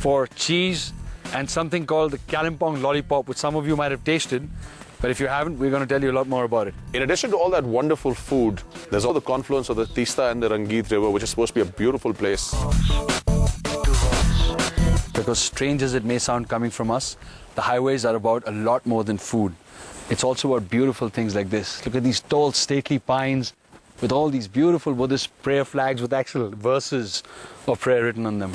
for cheese and something called the Kalimpong lollipop, which some of you might have tasted. But if you haven't, we're going to tell you a lot more about it. In addition to all that wonderful food, there's all the confluence of the Tista and the Rangit River, which is supposed to be a beautiful place. Because strange as it may sound coming from us, the highways are about a lot more than food. It's also about beautiful things like this. Look at these tall, stately pines with all these beautiful Buddhist prayer flags with actual verses of prayer written on them.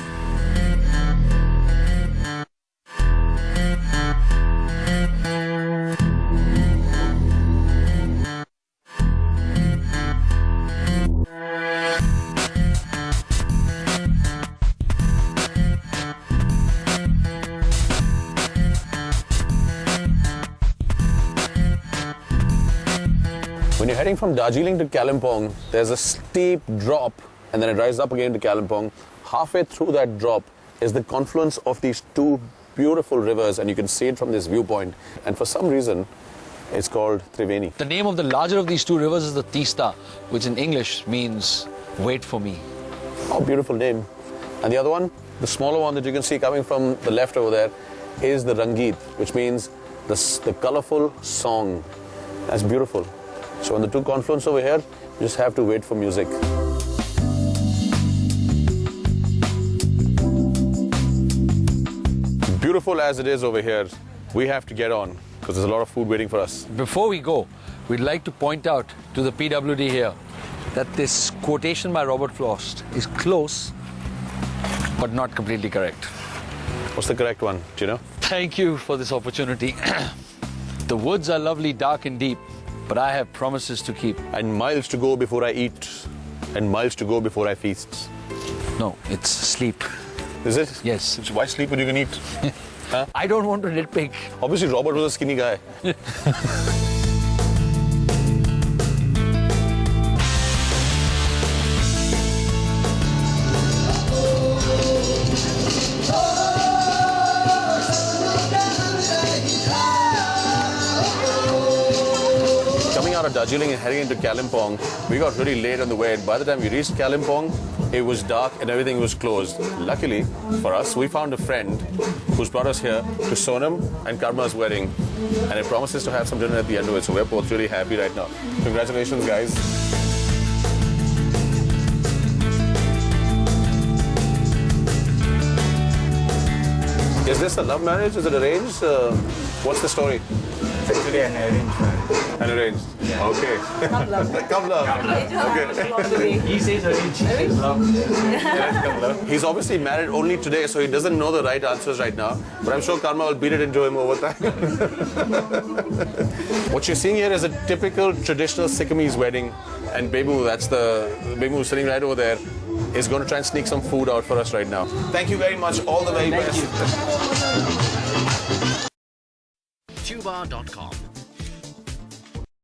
When you're heading from Darjeeling to Kalimpong, there's a steep drop and then it rises up again to Kalimpong. Halfway through that drop is the confluence of these two beautiful rivers, and you can see it from this viewpoint. And for some reason, it's called Triveni. The name of the larger of these two rivers is the Tista, which in English means wait for me. Oh, beautiful name. And the other one, the smaller one that you can see coming from the left over there, is the Rangit, which means the colorful song. That's beautiful. So when the two confluence over here, you just have to wait for music. Beautiful as it is over here, we have to get on because there's a lot of food waiting for us. Before we go, we'd like to point out to the PWD here that this quotation by Robert Frost is close, but not completely correct. What's the correct one? Do you know? Thank you for this opportunity. The woods are lovely, dark and deep, but I have promises to keep. And miles to go before I eat, and miles to go before I feast. No, it's sleep. Is it? Yes. So why sleep when you can eat? Huh? I don't want to nitpick. Obviously, Robert was a skinny guy. Coming out of Darjeeling and heading into Kalimpong, we got really late on the way. And by the time we reached Kalimpong, it was dark and everything was closed. Luckily for us, we found a friend who's brought us here to Sonam and Karma's wedding. And it promises to have some dinner at the end of it. So we're both really happy right now. Congratulations, guys. Is this a love marriage? Is it arranged? What's the story? It's actually an arranged marriage. An arranged? Yeah. Okay. Come love. Come love. Okay. He says arranged, she says love. He's obviously married only today, so he doesn't know the right answers right now. But I'm sure Karma will beat it into him over time. What you're seeing here is a typical traditional Sikkimese wedding. And Bebu, that's the Bebu sitting right over there, is going to try and sneak some food out for us right now. Thank you very much. All the very best. Tuba.com